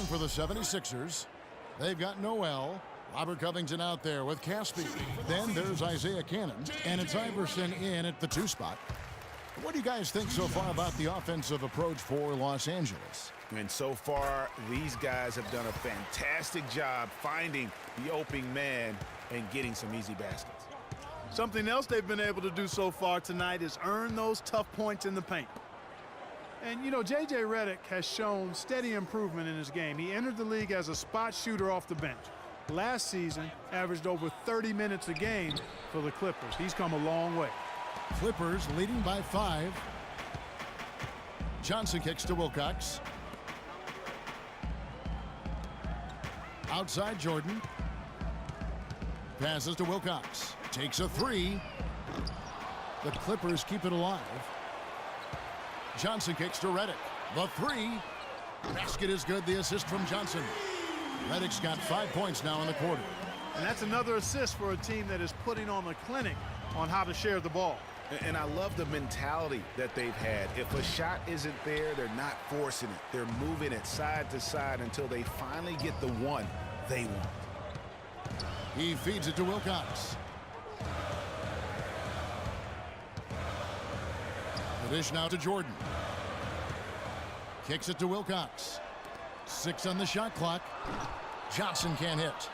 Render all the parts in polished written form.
for the 76ers. They've got Noel. Robert Covington out there with Caspi. Then there's Isaiah Cannon. And it's Iverson in at the 2 spot. What do you guys think so far about the offensive approach for Los Angeles? And so far, these guys have done a fantastic job finding the opening man and getting some easy baskets. Something else they've been able to do so far tonight is earn those tough points in the paint. And, you know, J.J. Redick has shown steady improvement in his game. He entered the league as a spot shooter off the bench. Last season, averaged over 30 minutes a game for the Clippers. He's come a long way. Clippers leading by 5. Johnson kicks to Wilcox. Outside Jordan. Passes to Wilcox. Takes a 3. The Clippers keep it alive. Johnson kicks to Redick. The 3. Basket is good. The assist from Johnson. Redick's got 5 points now in the quarter. And that's another assist for a team that is putting on a clinic on how to share the ball. And I love the mentality that they've had. If a shot isn't there, they're not forcing it. They're moving it side to side until they finally get the one they want. He feeds it to Wilcox. The dish now to Jordan. Kicks it to Wilcox. 6 on the shot clock. Johnson can't hit.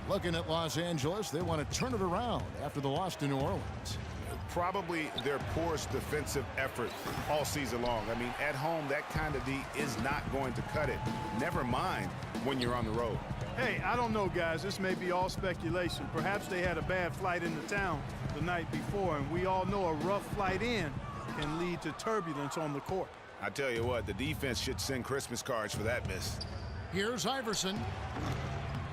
Looking at Los Angeles, they want to turn it around after the loss to New Orleans. Probably their poorest defensive effort all season long. I mean, at home, that kind of D is not going to cut it. Never mind when you're on the road. Hey, I don't know, guys. This may be all speculation. Perhaps they had a bad flight into town the night before, and we all know a rough flight in can lead to turbulence on the court. I tell you what, the defense should send Christmas cards for that miss. Here's Iverson.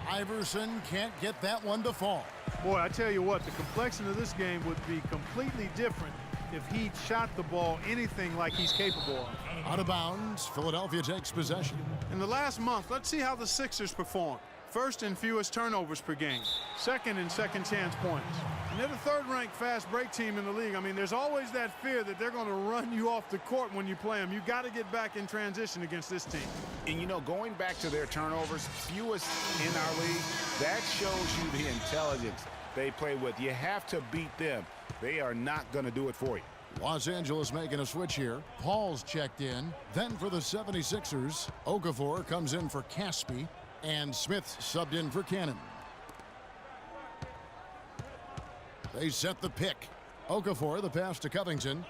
Iverson can't get that one to fall. Boy, I tell you what, the complexion of this game would be completely different if he shot the ball anything like he's capable of. Out of bounds, Philadelphia takes possession. In the last month, let's see how the Sixers perform. First in fewest turnovers per game. Second in second chance points. And they're the third-ranked fast break team in the league. I mean, there's always that fear that they're going to run you off the court when you play them. You got to get back in transition against this team. And, you know, going back to their turnovers, fewest in our league, that shows you the intelligence they play with. You have to beat them. They are not going to do it for you. Los Angeles making a switch here. Paul's checked in. Then for the 76ers, Okafor comes in for Caspi, and Smith subbed in for Cannon. They set the pick. Okafor, the pass to Covington.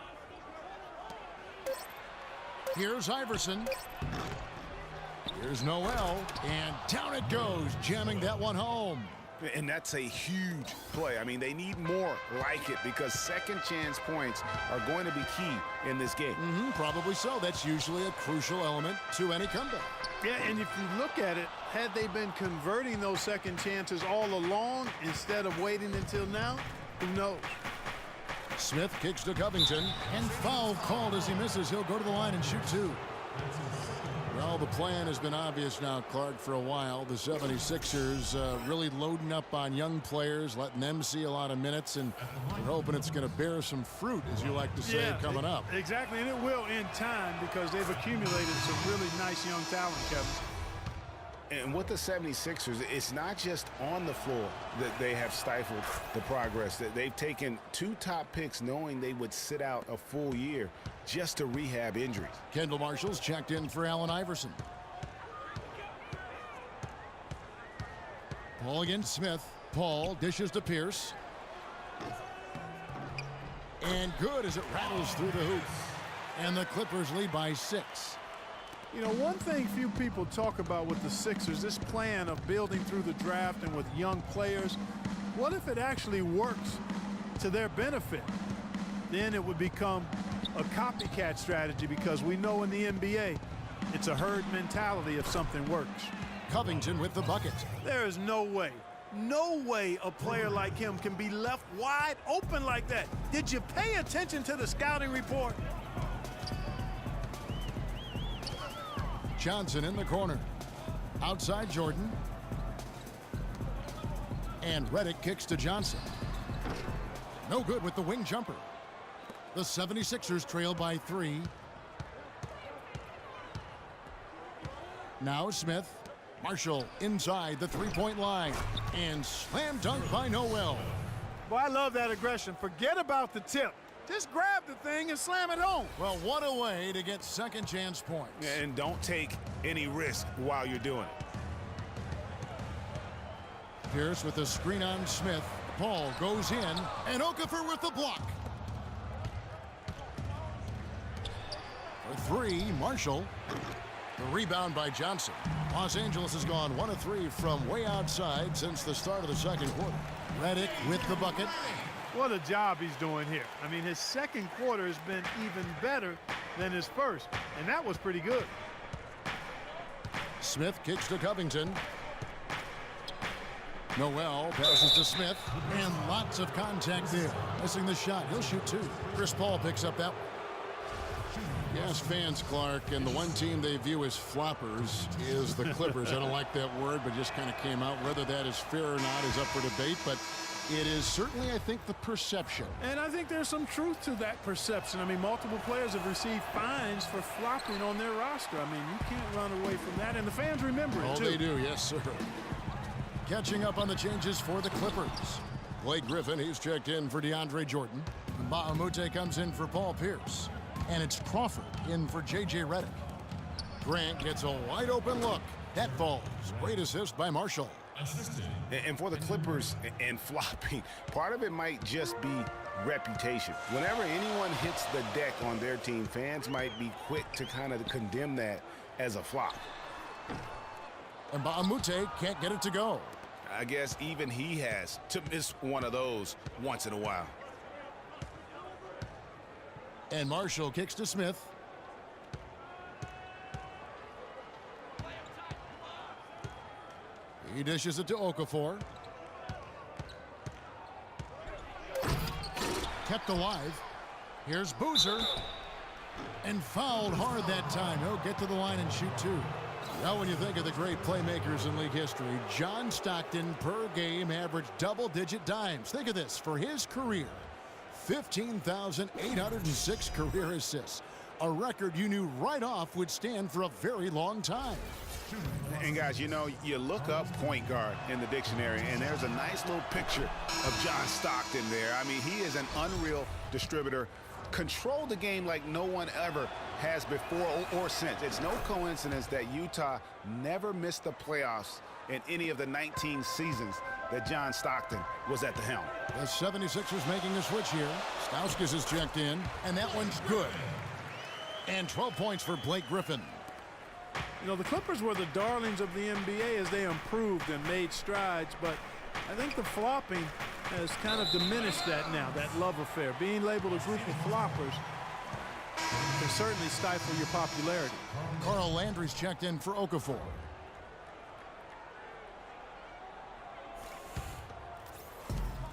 Here's Iverson. Here's Noel, and down it goes, jamming that one home. And that's a huge play. I mean, they need more like it because second chance points are going to be key in this game. Probably so. That's usually a crucial element to any comeback. Yeah, and if you look at it, had they been converting those second chances all along instead of waiting until now, who knows? Smith kicks to Covington, and foul called as he misses. He'll go to the line and shoot 2. Well, the plan has been obvious now, Clark, for a while. The 76ers really loading up on young players, letting them see a lot of minutes, and we're hoping it's going to bear some fruit, as you like to say, coming up. Exactly, and it will in time because they've accumulated some really nice young talent, Kevin. And with the 76ers, it's not just on the floor that they have stifled the progress. That they've taken 2 top picks knowing they would sit out a full year just to rehab injuries. Kendall Marshall's checked in for Allen Iverson. Paul against Smith. Paul dishes to Pierce. And good as it rattles through the hoop. And the Clippers lead by 6. You know, one thing few people talk about with the Sixers, this plan of building through the draft and with young players, what if it actually works to their benefit? Then it would become a copycat strategy because we know in the NBA, it's a herd mentality if something works. Covington with the bucket. There is no way a player like him can be left wide open like that. Did you pay attention to the scouting report? Johnson in the corner. Outside Jordan. And Redick kicks to Johnson. No good with the wing jumper. The 76ers trail by 3. Now Smith. Marshall inside the three-point line. And slam dunk by Noel. Well, I love that aggression. Forget about the tip. Just grab the thing and slam it home. Well, what a way to get second chance points. And don't take any risk while you're doing it. Pierce with the screen on Smith. Ball goes in, and Okafor with the block. For three, Marshall. The rebound by Johnson. Los Angeles has gone 1 of 3 from way outside since the start of the second quarter. Redick with the bucket. What a job he's doing here. I mean, his second quarter has been even better than his first, and that was pretty good. Smith kicks to Covington. Noel passes to Smith, and lots of contact there. Missing the shot. He'll shoot 2. Chris Paul picks up that one. Yes, fans, Clark, and the one team they view as floppers is the Clippers. I don't like that word, but just kind of came out. Whether that is fair or not is up for debate, but it is certainly, I think, the perception. And I think there's some truth to that perception. I mean, multiple players have received fines for flopping on their roster. I mean, you can't run away from that, and the fans remember it, Oh, too. they do, yes, sir. Catching up on the changes for the Clippers. Blake Griffin, he's checked in for DeAndre Jordan. Mbah a Moute comes in for Paul Pierce. And it's Crawford in for J.J. Redick. Grant gets a wide open look. That falls. Great assist by Marshall. And for the Clippers and flopping, part of it might just be reputation. Whenever anyone hits the deck on their team, fans might be quick to kind of condemn that as a flop. And Mbah a Moute can't get it to go. I guess even he has to miss one of those once in a while. And Marshall kicks to Smith. He dishes it to Okafor. Kept alive. Here's Boozer. And fouled hard that time. He'll get to the line and shoot 2. Now when you think of the great playmakers in league history, John Stockton per game averaged double-digit dimes. Think of this. For his career, 15,806 career assists. A record you knew right off would stand for a very long time. And guys, you know, you look up point guard in the dictionary, and there's a nice little picture of John Stockton there. I mean, he is an unreal distributor. Controlled the game like no one ever has before or since. It's no coincidence that Utah never missed the playoffs in any of the 19 seasons that John Stockton was at the helm. The 76ers making a switch here. Stauskas is checked in, and that one's good. And 12 points for Blake Griffin. You know, the Clippers were the darlings of the NBA as they improved and made strides, but I think the flopping has kind of diminished that now, that love affair. Being labeled a group of floppers can certainly stifle your popularity. Carl Landry's checked in for Okafor.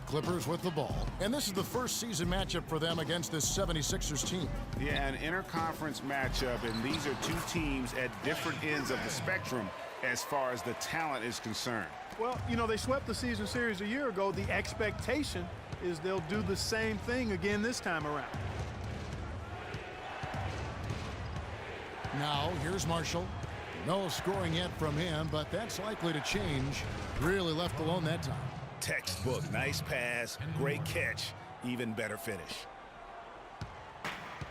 Clippers with the ball. And this is the first season matchup for them against this 76ers team. Yeah, an interconference matchup, and these are two teams at different ends of the spectrum as far as the talent is concerned. Well, you know, they swept the season series a year ago. The expectation is they'll do the same thing again this time around. Now, here's Marshall. No scoring yet from him, but that's likely to change. Really left alone that time. Textbook, nice pass, great catch, even better finish.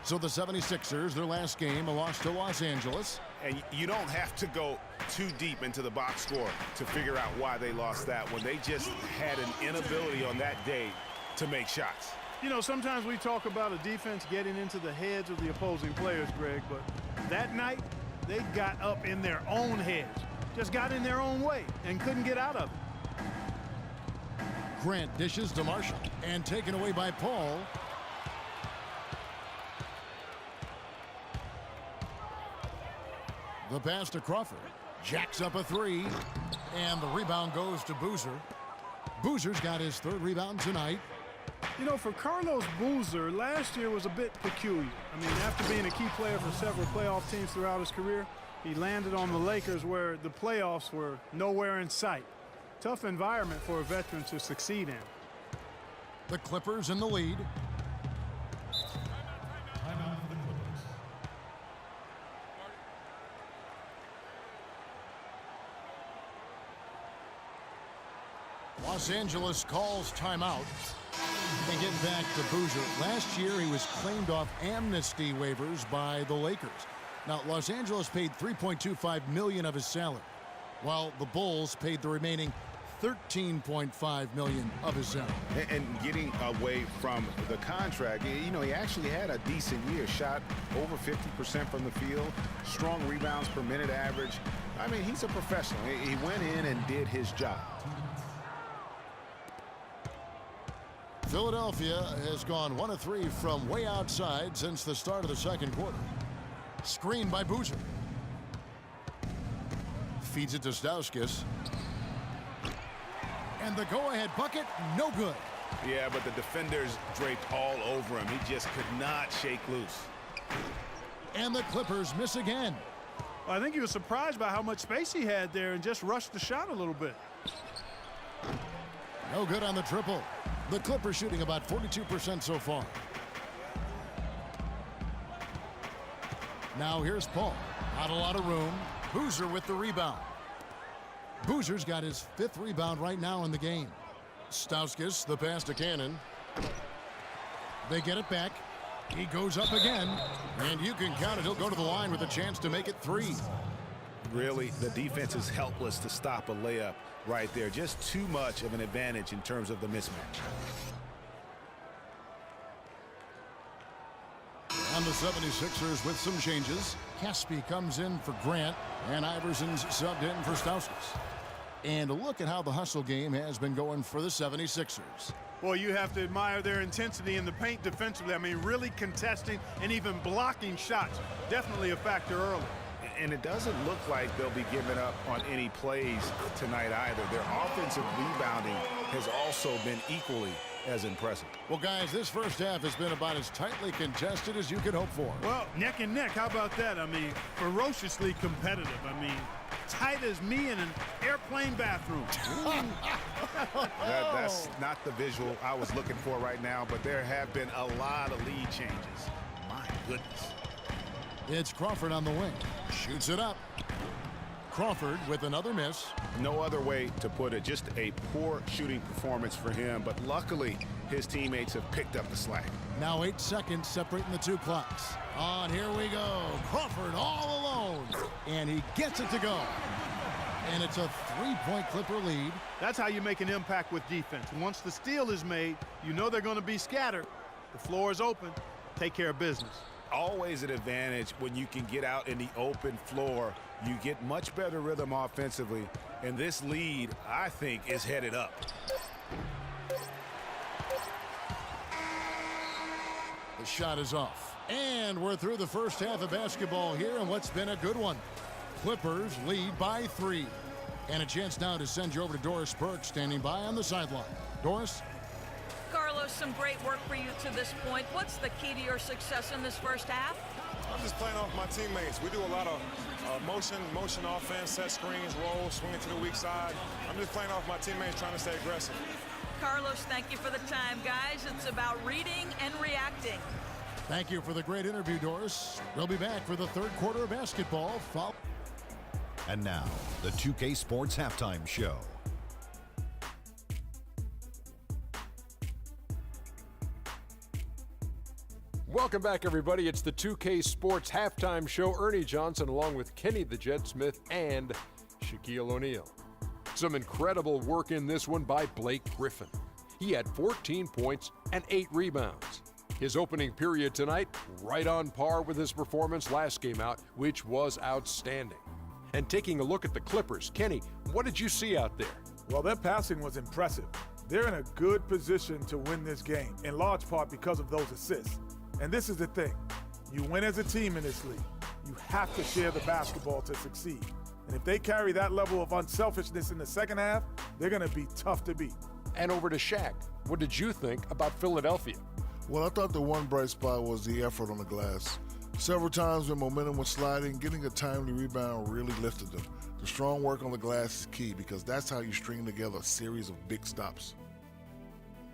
So the 76ers, their last game, a loss to Los Angeles. And you don't have to go too deep into the box score to figure out why they lost that one. They just had an inability on that day to make shots. You know, sometimes we talk about a defense getting into the heads of the opposing players, Greg, but that night they got up in their own heads, just got in their own way and couldn't get out of it. Grant dishes to Marshall and taken away by Paul. The pass to Crawford. Jacks up a 3. And the rebound goes to Boozer. Boozer's got his 3rd rebound tonight. You know, for Carlos Boozer, last year was a bit peculiar. I mean, after being a key player for several playoff teams throughout his career, he landed on the Lakers where the playoffs were nowhere in sight. Tough environment for a veteran to succeed in. The Clippers in the lead. Los Angeles calls timeout. And get back to Boozer. Last year, he was claimed off amnesty waivers by the Lakers. Now, Los Angeles paid $3.25 million of his salary, while the Bulls paid the remaining $13.5 million of his salary. And getting away from the contract, you know, he actually had a decent year. Shot over 50% from the field, strong rebounds per minute average. I mean, he's a professional. He went in and did his job. Philadelphia has gone 1 of 3 from way outside since the start of the second quarter. Screen by Boozer. Feeds it to Stauskas. And the go-ahead bucket, no good. Yeah, but the defenders draped all over him. He just could not shake loose. And the Clippers miss again. I think he was surprised by how much space he had there and just rushed the shot a little bit. No good on the triple. The Clippers shooting about 42% so far. Now here's Paul. Not a lot of room. Boozer with the rebound. Boozer's got his 5th rebound right now in the game. Stauskas, the pass to Cannon. They get it back. He goes up again. And you can count it. He'll go to the line with a chance to make it 3. Really, the defense is helpless to stop a layup right there. Just too much of an advantage in terms of the mismatch. On the 76ers with some changes. Caspi comes in for Grant, and Iverson's subbed in for Stauskas. And look at how the hustle game has been going for the 76ers. Well, you have to admire their intensity in the paint defensively. I mean, really contesting and even blocking shots. Definitely a factor early. And it doesn't look like they'll be giving up on any plays tonight either. Their offensive rebounding has also been equally as impressive. Well, guys, this first half has been about as tightly contested as you could hope for. Well, neck and neck. How about that? I mean, ferociously competitive. I mean, tight as me in an airplane bathroom. That's not the visual I was looking for right now, but there have been a lot of lead changes. My goodness. It's Crawford on the wing. Shoots it up. Crawford with another miss. No other way to put it. Just a poor shooting performance for him, but luckily his teammates have picked up the slack. Now 8 seconds separating the 2 clocks. On, here we go. Crawford all alone. And he gets it to go. And it's a 3-point Clipper lead. That's how you make an impact with defense. Once the steal is made, you know they're going to be scattered. The floor is open. Take care of business. Always an advantage when you can get out in the open floor. You get much better rhythm offensively, and this lead, I think, is headed up. The shot is off. And we're through the first half of basketball here, and what's been a good one. Clippers lead by 3. And a chance now to send you over to Doris Burke, standing by on the sideline. Doris? Carlos, some great work for you to this point. What's the key to your success in this first half? I'm just playing off my teammates. We do a lot of motion offense, set screens, roll, swing it to the weak side. I'm just playing off my teammates, trying to stay aggressive. Carlos, thank you for the time, guys. It's about reading and reacting. Thank you for the great interview, Doris. We'll be back for the third quarter of basketball. And now, the 2K Sports Halftime Show. Welcome back, everybody. It's the 2K Sports Halftime Show. Ernie Johnson along with Kenny the Jet Smith and Shaquille O'Neal. Some incredible work in this one by Blake Griffin. He had 14 points and 8 rebounds. His opening period tonight, right on par with his performance last game out, which was outstanding. And taking a look at the Clippers, Kenny, what did you see out there? Well, their passing was impressive. They're in a good position to win this game, in large part because of those assists. And this is the thing. You win as a team in this league. You have to share the basketball to succeed. And if they carry that level of unselfishness in the second half, they're going to be tough to beat. And over to Shaq. What did you think about Philadelphia? Well, I thought the one bright spot was the effort on the glass. Several times when momentum was sliding, getting a timely rebound really lifted them. The strong work on the glass is key because that's how you string together a series of big stops.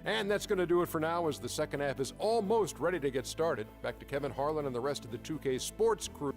And that's going to do it for now as the second half is almost ready to get started. Back to Kevin Harlan and the rest of the 2K Sports crew.